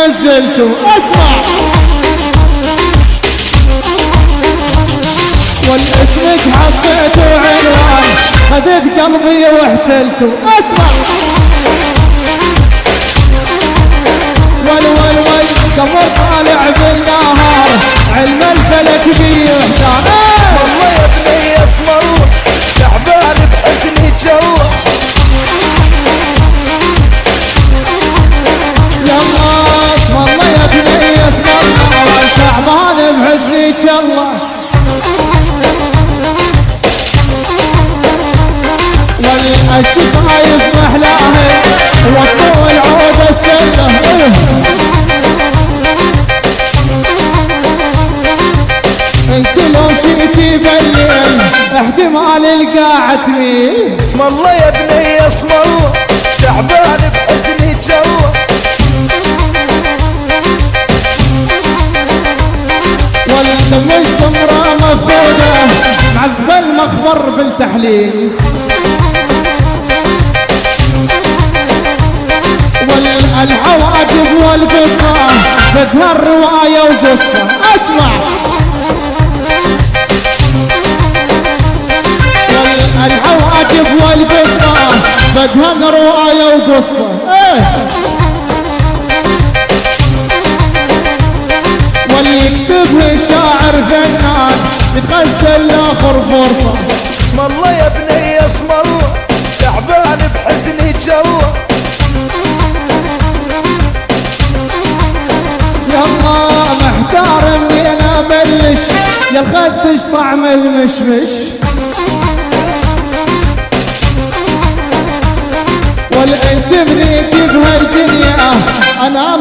نزلته. اسمع والاسمك حطيته عنوان خذت قلبي واحتلته. اسمع ول قمر طالع بالنهار علم الفلك بيحتار. اسم الله يا بني اسم الله تعبان بحزني جوا. يلا اسم الله يا بني اسم الله تعبان بحزني جوا. والشفايف محلاها والطول عود السله. انت لو شئتي بالليل احتمال القاعة تميل. اسم الله يا بني اسم الله تعبان بحزني جوا. والدم السمراء مفقودة معذبة المخبر بالتحليل. والحواجب والقصة بدها الرواية وقصة. اسمع والحواجب والقصة بدها رواية وقصة. واللي يكتبها شاعر فنان يتغزل لاخر فرصة. اسم الله يا بني اسم الله تعبان بحزني جوا. يلا محتار منين ابلش يا الخدش طعم المشمش. والانت بنيتي بهالدنيا انا